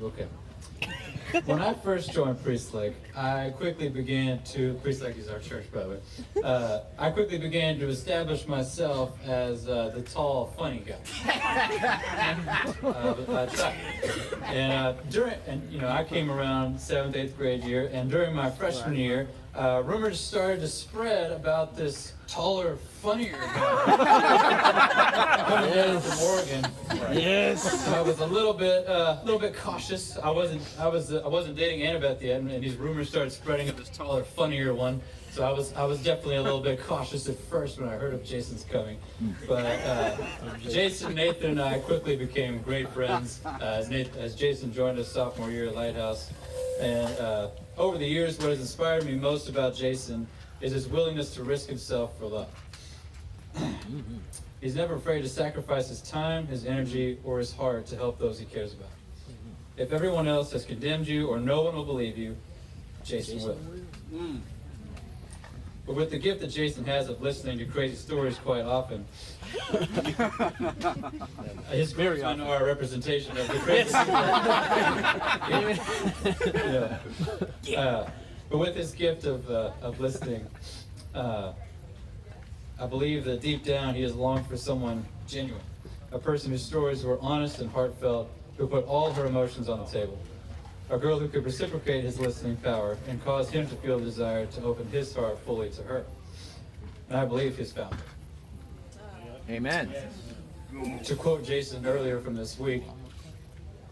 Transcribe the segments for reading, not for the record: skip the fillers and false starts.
Okay. When I first joined Priestlake, I quickly began to, Priestlake is our church, by the way, I quickly began to establish myself as the tall, funny guy. I tried. And I came around 7th, 8th grade year, and during my freshman year, rumors started to spread about this taller, funnier guy coming down from Oregon. Yes. So I was a little bit cautious. I wasn't dating Annabeth yet, and these rumors started spreading of this taller, funnier one. So I was definitely a little bit cautious at first when I heard of Jason's coming. But Jason, Nathan, and I quickly became great friends as Jason joined us sophomore year at Lighthouse. And over the years, what has inspired me most about Jason is his willingness to risk himself for love. He's never afraid to sacrifice his time, his energy, or his heart to help those he cares about. If everyone else has condemned you or no one will believe you, Jason will. But with the gift that Jason has of listening to crazy stories quite often, his very often are a representation of the crazy but with his gift of listening, I believe that deep down he has longed for someone genuine, a person whose stories were honest and heartfelt, who put all her emotions on the table, a girl who could reciprocate his listening power and cause him to feel the desire to open his heart fully to her. And I believe he's found her. Amen. To quote Jason earlier from this week,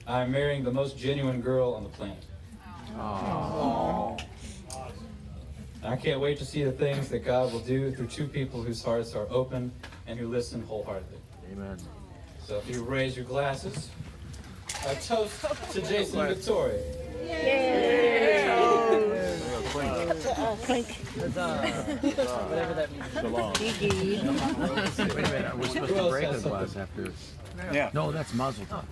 I'm marrying the most genuine girl on the planet. Aww. I can't wait to see the things that God will do through two people whose hearts are open and who listen wholeheartedly. Amen. So if you raise your glasses, a toast to Jason and Victoria. Clink. Whatever that means. So long. Wait a minute, we're supposed to break the glass after. Yeah. No, that's muzzle top.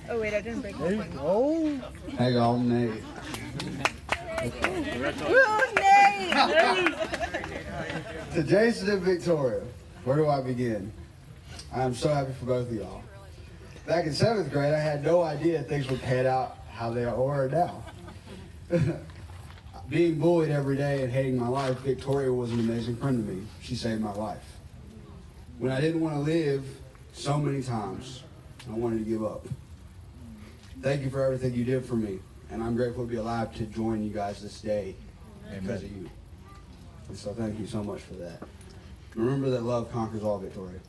Oh wait, I didn't break the one. Oh. Hey y'all, I'm Nate. To Jason and Victoria, where do I begin? I'm so happy for both of y'all. Back in 7th grade, I had no idea things would pan out how they are now. Being bullied every day and hating my life, Victoria was an amazing friend to me. She saved my life. When I didn't want to live so many times, I wanted to give up. Thank you for everything you did for me, and I'm grateful to be alive to join you guys this day because of you. And so thank you so much for that. Remember that love conquers all, Victoria.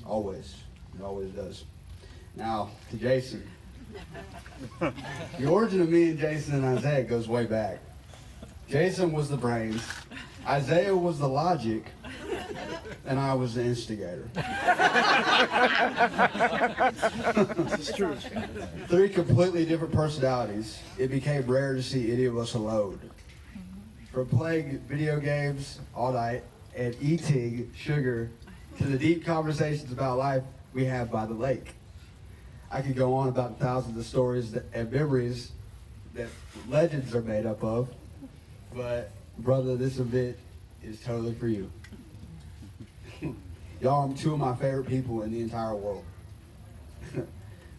Always. It always does. Now, to Jason. The origin of me and Jason and Isaiah goes way back. Jason was the brains, Isaiah was the logic, and I was the instigator. This is true. 3 completely different personalities. It became rare to see any of us alone. From playing video games all night and eating sugar to the deep conversations about life we have by the lake. I could go on about thousands of stories and memories that legends are made up of, but brother, this event is totally for you. Y'all are 2 of my favorite people in the entire world.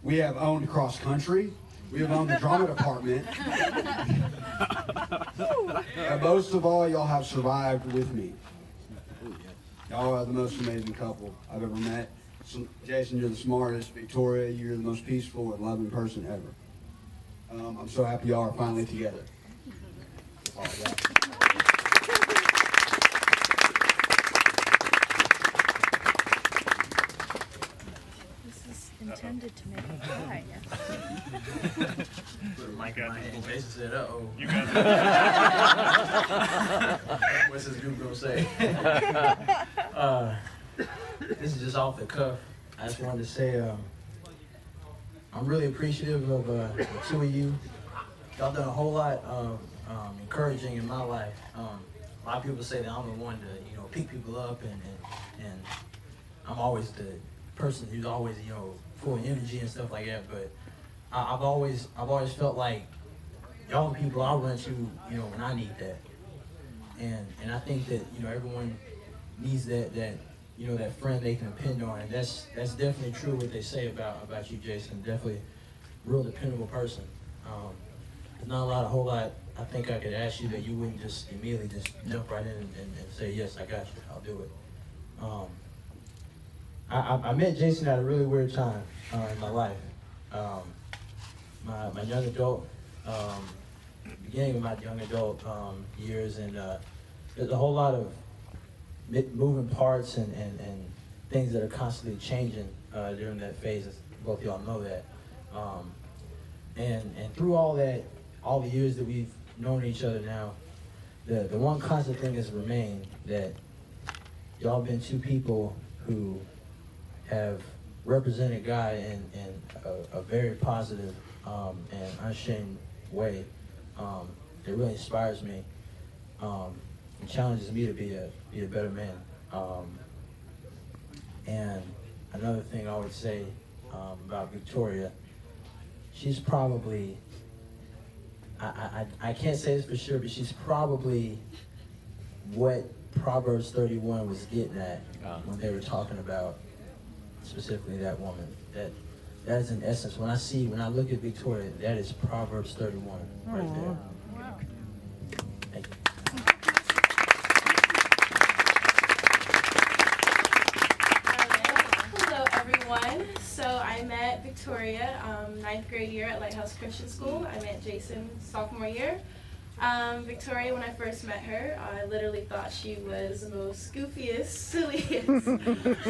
We have owned cross country. We have owned the drama department. And most of all, y'all have survived with me. Y'all are the most amazing couple I've ever met. Jason, you're the smartest. Victoria, you're the most peaceful and loving person ever. I'm so happy y'all are finally together. All right. This is intended to make me cry. Jason said, uh-oh. You got What's this group gonna say? This is just off the cuff. I just wanted to say I'm really appreciative of the 2 of you. Y'all done a whole lot of encouraging in my life. A lot of people say that I'm the one to pick people up and I'm always the person who's always full of energy and stuff like that. But I've always felt like y'all the people I run to when I need that. And I think that everyone needs that that friend they can depend on, and that's definitely true what they say about you, Jason. Definitely real dependable person. There's not a whole lot I think I could ask you that you wouldn't just immediately just jump right in and say, yes, I got you, I'll do it. I met Jason at a really weird time in my life. My young adult, beginning of my young adult years, and there's a whole lot of moving parts and things that are constantly changing during that phase. Both of y'all know that. And through all that, all the years that we've known each other now, the one constant thing has remained, that y'all been two people who have represented God in a very positive and unashamed way that really inspires me and challenges me to be a better man. And another thing I would say about Victoria, she's probably, I can't say this for sure, but she's probably what Proverbs 31 was getting at when they were talking about specifically that woman. That is in essence, when I look at Victoria, that is Proverbs 31 right there. Wow. Thank you. Hello, everyone. So I met Victoria 9th grade year at Lighthouse Christian School. I met Jason sophomore year. Victoria, when I first met her, I literally thought she was the most goofiest, silliest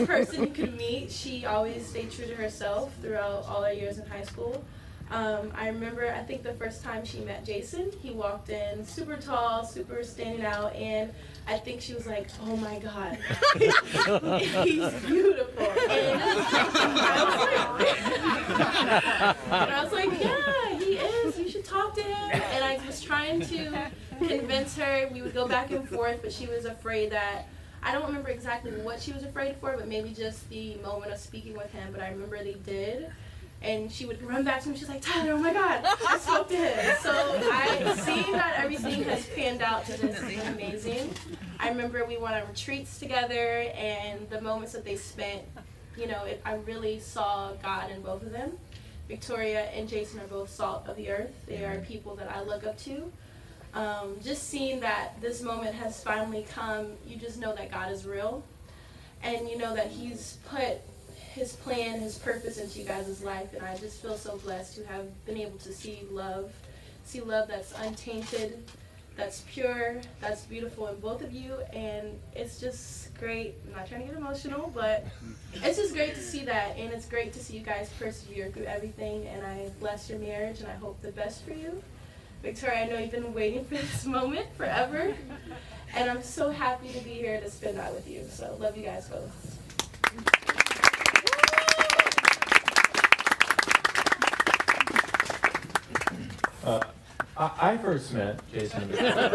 person you could meet. She always stayed true to herself throughout all our years in high school. I remember, I think the first time she met Jason, he walked in super tall, super standing out, and I think she was like, oh my God, he's beautiful. And I was like, yeah, he is, you should talk to him. And I was trying to convince her. We would go back and forth, but she was afraid that, I don't remember exactly what she was afraid for, but maybe just the moment of speaking with him, but I remember they did. And she would run back to him. She's like, Tyler, oh my God, I spoke to him. So seeing that everything has panned out to this is amazing. I remember we went on retreats together, and the moments that they spent, I really saw God in both of them. Victoria and Jason are both salt of the earth. They are people that I look up to. Just seeing that this moment has finally come, you just know that God is real. And you know that He's put His plan, His purpose into you guys' life, and I just feel so blessed to have been able to see love that's untainted, that's pure, that's beautiful in both of you, and it's just great. I'm not trying to get emotional, but it's just great to see that, and it's great to see you guys persevere through everything, and I bless your marriage, and I hope the best for you. Victoria, I know you've been waiting for this moment forever, and I'm so happy to be here to spend that with you, so love you guys both. I first met Jason about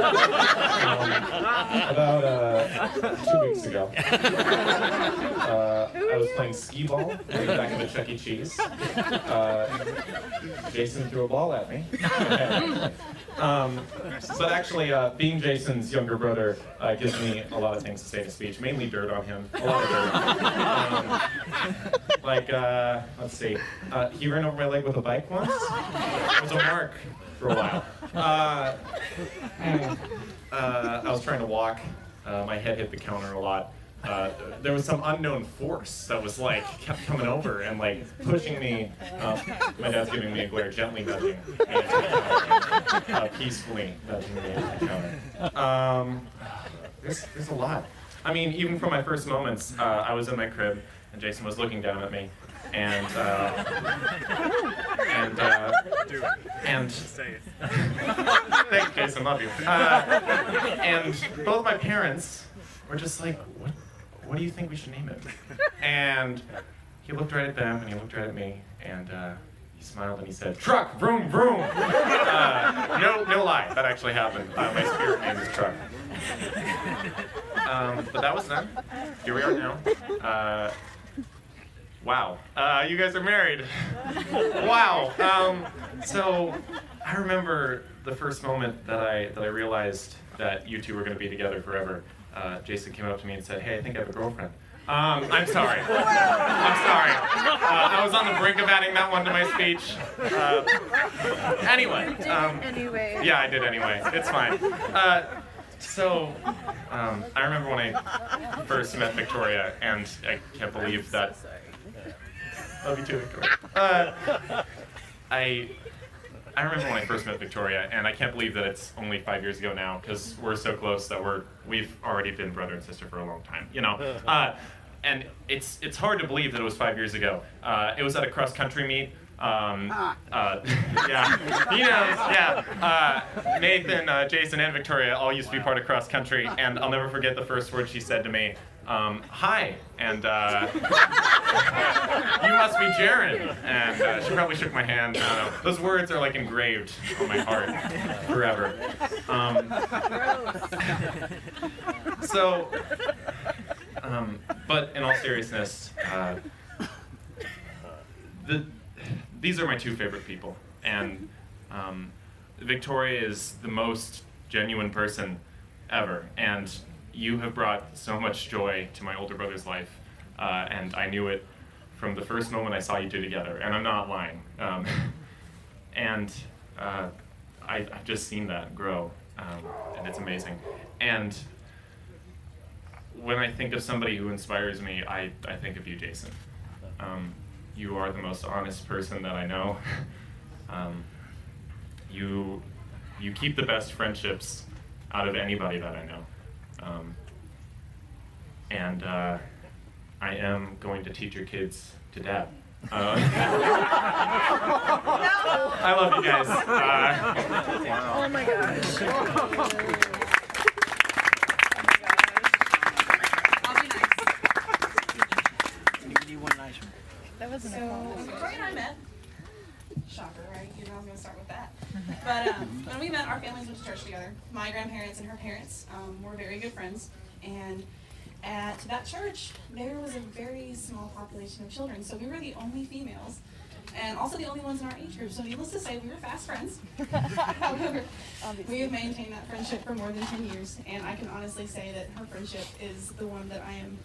2 weeks ago. I was playing skee ball back in the Chuck E. Cheese. Jason threw a ball at me. But actually, being Jason's younger brother gives me a lot of things to say to speech, mainly dirt on him. A lot of dirt. Let's see. He ran over my leg with a bike once. It was a mark for a while. I was trying to walk. My head hit the counter a lot. There was some unknown force that was kept coming over and pushing me. My dad's giving me a glare, gently nudging me, peacefully nudging me into the counter. There's a lot. I mean, even from my first moments, I was in my crib and Jason was looking down at me, and Say it. thanks, Jason, love you. And both my parents were just like, what do you think we should name him? And he looked right at them, and he looked right at me, and he smiled and he said, Truck, vroom, vroom. No lie, that actually happened. My spirit name is Truck. But that was then. Here we are now. Wow, you guys are married. Wow. So I remember the first moment that I realized that you two were going to be together forever. Jason came up to me and said, "Hey, I think I have a girlfriend." I'm sorry. I'm sorry. I was on the brink of adding that one to my speech. Anyway. Anyway. Yeah, I did anyway. It's fine. I remember when I first met Victoria, and I can't believe that. Love you too, Victoria. I remember when I first met Victoria, and I can't believe that it's only 5 years ago now, because we're so close that we've already been brother and sister for a long time, you know. And it's hard to believe that it was 5 years ago. It was at a cross country meet. Yeah, he knows. Yeah, Nathan, Jason, and Victoria all used to be part of cross country, and I'll never forget the first word she said to me. Hi, and you must be Jaron. And she probably shook my hand. I don't know. Those words are like engraved on my heart forever. But in all seriousness, these are my two favorite people, and Victoria is the most genuine person ever, and you have brought so much joy to my older brother's life, and I knew it from the first moment I saw you two together, and I'm not lying. I've just seen that grow, and it's amazing. And when I think of somebody who inspires me, I think of you, Jason. You are the most honest person that I know. You keep the best friendships out of anybody that I know. I am going to teach your kids to dab. I love you guys. Oh my gosh. That wasn't a So Victoria and I met. Shocker, right? You know I was going to start with that. But when we met, our families went to church together. My grandparents and her parents were very good friends. And at that church, there was a very small population of children. So we were the only females. And also the only ones in our age group. So needless to say, we were fast friends. However, we have maintained that friendship for more than 10 years. And I can honestly say that her friendship is the one that I am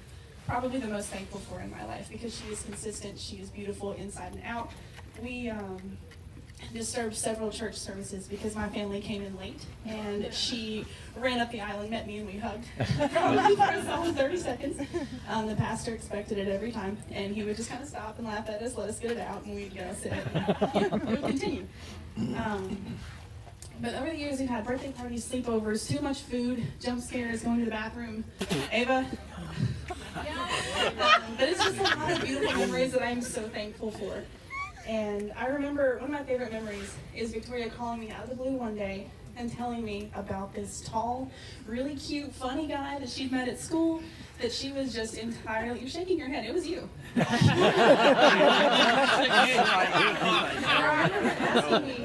probably the most thankful for in my life, because she is consistent, she is beautiful inside and out. We disturbed several church services because my family came in late, and she ran up the aisle and met me, and we hugged probably for a solid 30 seconds. The pastor expected it every time, and he would just kind of stop and laugh at us, let us get it out, and we'd go sit, and we would continue. But over the years, we've had birthday parties, sleepovers, too much food, jump scares, going to the bathroom. Ava? But it's just a lot of beautiful memories that I'm so thankful for. And I remember one of my favorite memories is Victoria calling me out of the blue one day and telling me about this tall, really cute, funny guy that she'd met at school, that she was just entirely, you're shaking your head, it was you. I remember asking me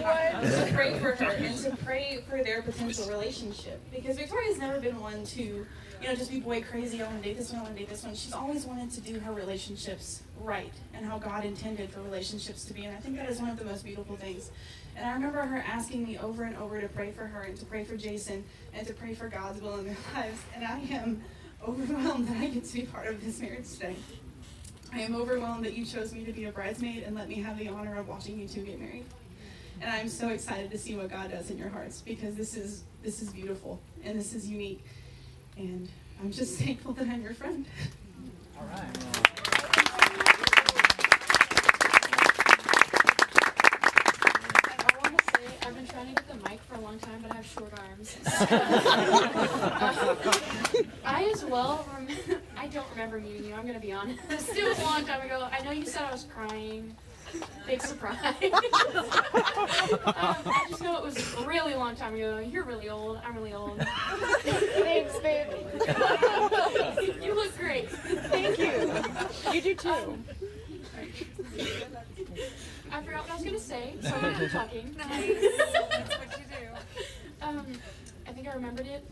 to pray for her and to pray for their potential relationship, because Victoria's never been one to, just be boy crazy, I want to date this one, I want to date this one. She's always wanted to do her relationships right and how God intended for relationships to be, and I think that is one of the most beautiful things. And I remember her asking me over and over to pray for her and to pray for Jason and to pray for God's will in their lives, and I am overwhelmed that I get to be part of this marriage today. I am overwhelmed that you chose me to be a bridesmaid and let me have the honor of watching you two get married. And I'm so excited to see what God does in your hearts, because this is beautiful and this is unique. And I'm just thankful that I'm your friend. All right. I want to say, I've been trying to get the mic for a long time, but I have short arms. I as well, I don't remember meeting you, I'm going to be honest. It was a long time ago. I know you said I was crying. Big surprise. I just know it was a really long time ago. You're really old. I'm really old. Thanks, babe. You look great. Thank you. You do too. I forgot what I was going to say, so I'm going to keep talking. Nice. That's what you do. I think I remembered it.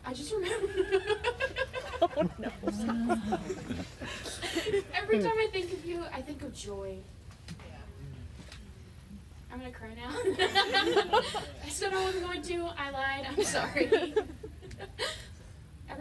I just remembered. Oh no. Every time I think of you, I think of joy. I'm gonna cry now. I said I wasn't going to. I lied. I'm sorry.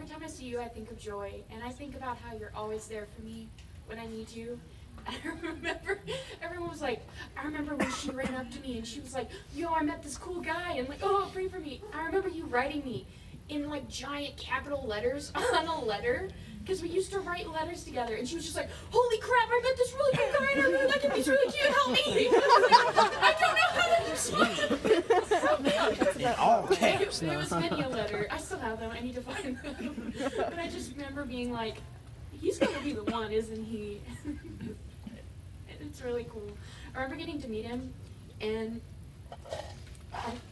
time I see you, I think of Joy, and I think about how you're always there for me when I need you. And I remember, everyone was like, I remember when she ran up to me and she was like, yo, I met this cool guy, and like, oh, pray for me. I remember you writing me in like giant capital letters on a letter, because we used to write letters together, and she was just like, holy crap, I met this really good guy, and I really like him, he's really cute, help me. I don't know how to respond. In all caps. It was many a letter. I still have them, I need to find them. But I just remember being like, he's gonna be the one, isn't he? It's really cool. I remember getting to meet him, and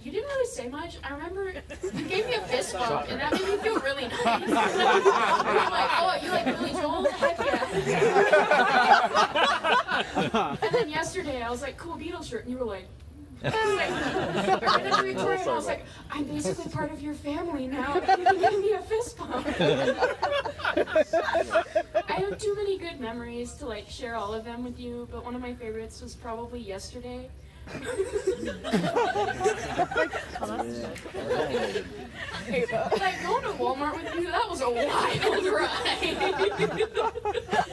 you didn't really say much. I remember you gave me a fist bump, and that made me feel really nice. You were like, oh, you like Billy Joel? Heck yeah. And then yesterday, I was like, cool Beatles shirt, and you were like, and I was like, I'm basically part of your family now. You gave me a fist bump. I have too many good memories to like share all of them with you, but one of my favorites was probably yesterday. Like going to Walmart with you, that was a wild ride.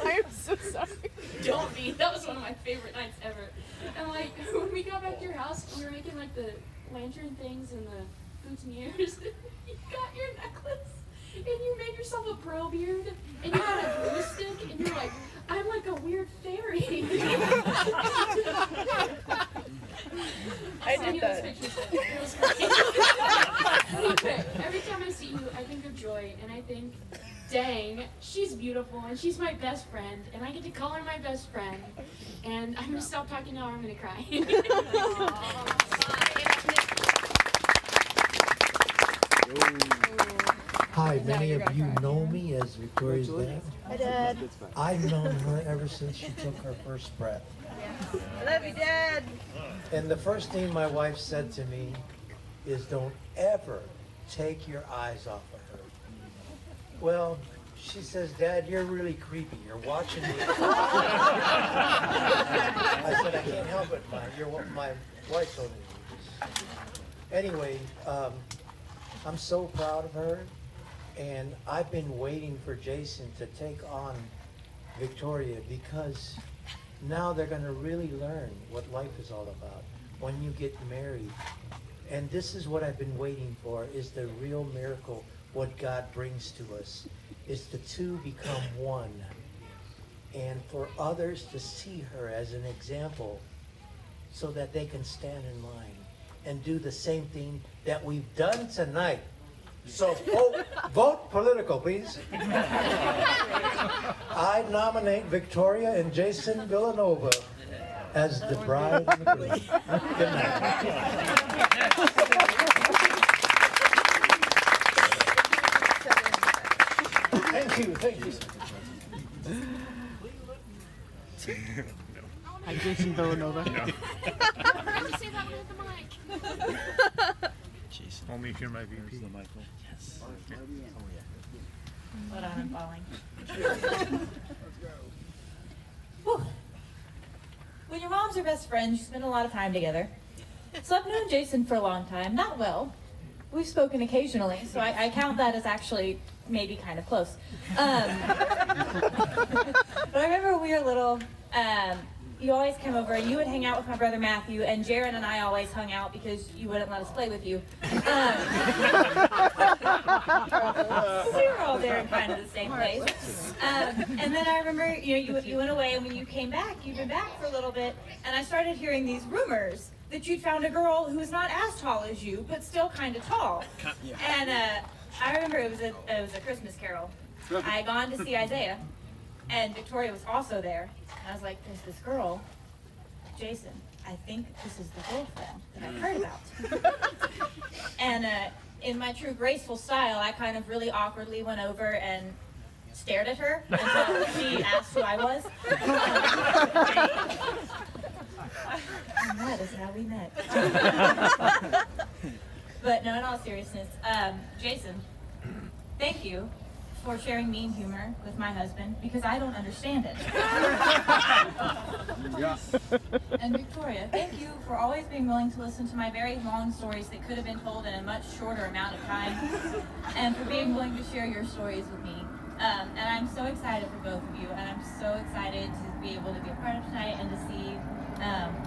I'm so sorry. Don't be. That was one of my favorite nights ever. And like when we got back to your house, we were making like the lantern things and the boutonnieres. You got your necklace, and you made yourself a bro beard, and you had a glue stick, and you're like, I'm like a weird fairy. I did that. It was great. Anyway, every time I see you, I think of Joy, and I think, dang, she's beautiful, and she's my best friend, and I get to call her my best friend. And I'm gonna stop talking now, or I'm gonna cry. Hi, many of you know me as Victoria's dad. Hi, Dad. I've known her ever since she took her first breath. I love you, Dad. And the first thing my wife said to me is, don't ever take your eyes off of her. Well, she says, Dad, you're really creepy. You're watching me. I said, I can't help it. My wife told me to do this. Anyway, I'm so proud of her. And I've been waiting for Jason to take on Victoria, because now they're going to really learn what life is all about when you get married. And this is what I've been waiting for, is the real miracle, what God brings to us, is the two become one. And for others to see her as an example so that they can stand in line and do the same thing that we've done tonight. So vote political, please. I nominate Victoria and Jason Villanova as the bride and the groom. Good night. Thank you. Hi, Jason Villanova. I have to say that with the mic. Only if you're my VP. Michael. Yes. Hold on, I'm falling. When your moms are best friends, you spend a lot of time together. So I've known Jason for a long time, not well. We've spoken occasionally, so I count that as actually maybe kind of close. But I remember when we were little, you always came over and you would hang out with my brother Matthew, and Jaron and I always hung out because you wouldn't let us play with you. We were all there in kind of the same place. And then I remember, you went away, and when you came back, you'd been back for a little bit, and I started hearing these rumors that you'd found a girl who's not as tall as you, but still kind of tall. And I remember it was a Christmas Carol. I had gone to see Isaiah, and Victoria was also there. And I was like, there's this girl, Jason. I think this is the girlfriend that I've heard about. And in my true graceful style, I kind of really awkwardly went over and stared at her until she asked who I was. And that is how we met. But no, in all seriousness, Jason, thank you for sharing mean humor with my husband because I don't understand it. And Victoria, thank you for always being willing to listen to my very long stories that could have been told in a much shorter amount of time, and for being willing to share your stories with me. And I'm so excited for both of you, and I'm so excited to be able to be a part of tonight and to see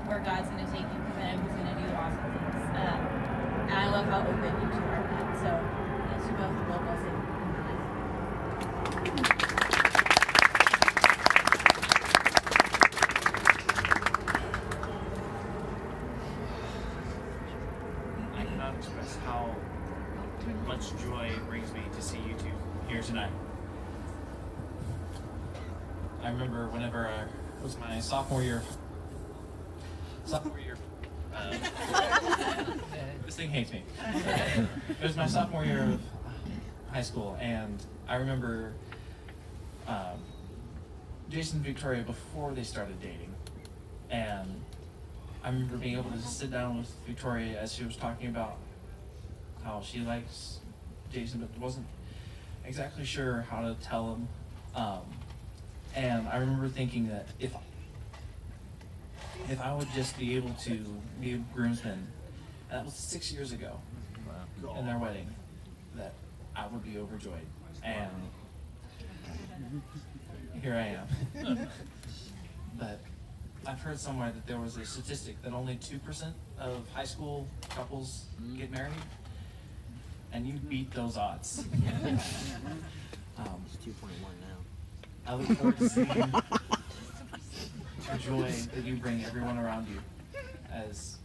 where God's going to take you, because I know He's going to do awesome things. And I love how open you two are about it. So, thanks to both. Love blessing. I cannot express how much joy it brings me to see you two here tonight. I remember whenever it was my sophomore year. This thing hates me. It was my sophomore year of high school, and I remember Jason and Victoria before they started dating, and I remember being able to just sit down with Victoria as she was talking about how she likes Jason, but wasn't exactly sure how to tell him. And I remember thinking that if I would just be able to be a groomsman, and that was 6 years ago, in their wedding, that I would be overjoyed. And here I am. But I've heard somewhere that there was a statistic that only 2% of high school couples get married, and you beat those odds. It's 2.1 now. I look forward to seeing the joy that you bring everyone around you as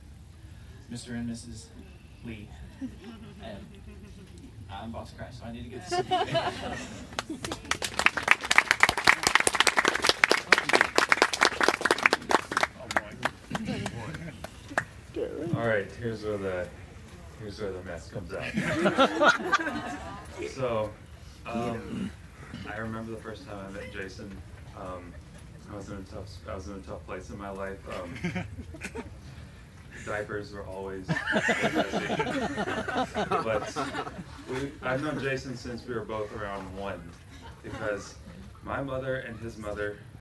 Mr. and Mrs. Lee. And I'm about to cry, so I need to get this. All right, here's where the mess comes out. So, I remember the first time I met Jason. I was in a tough place in my life. Diapers were always but I've known Jason since we were both around 1, because my mother and his mother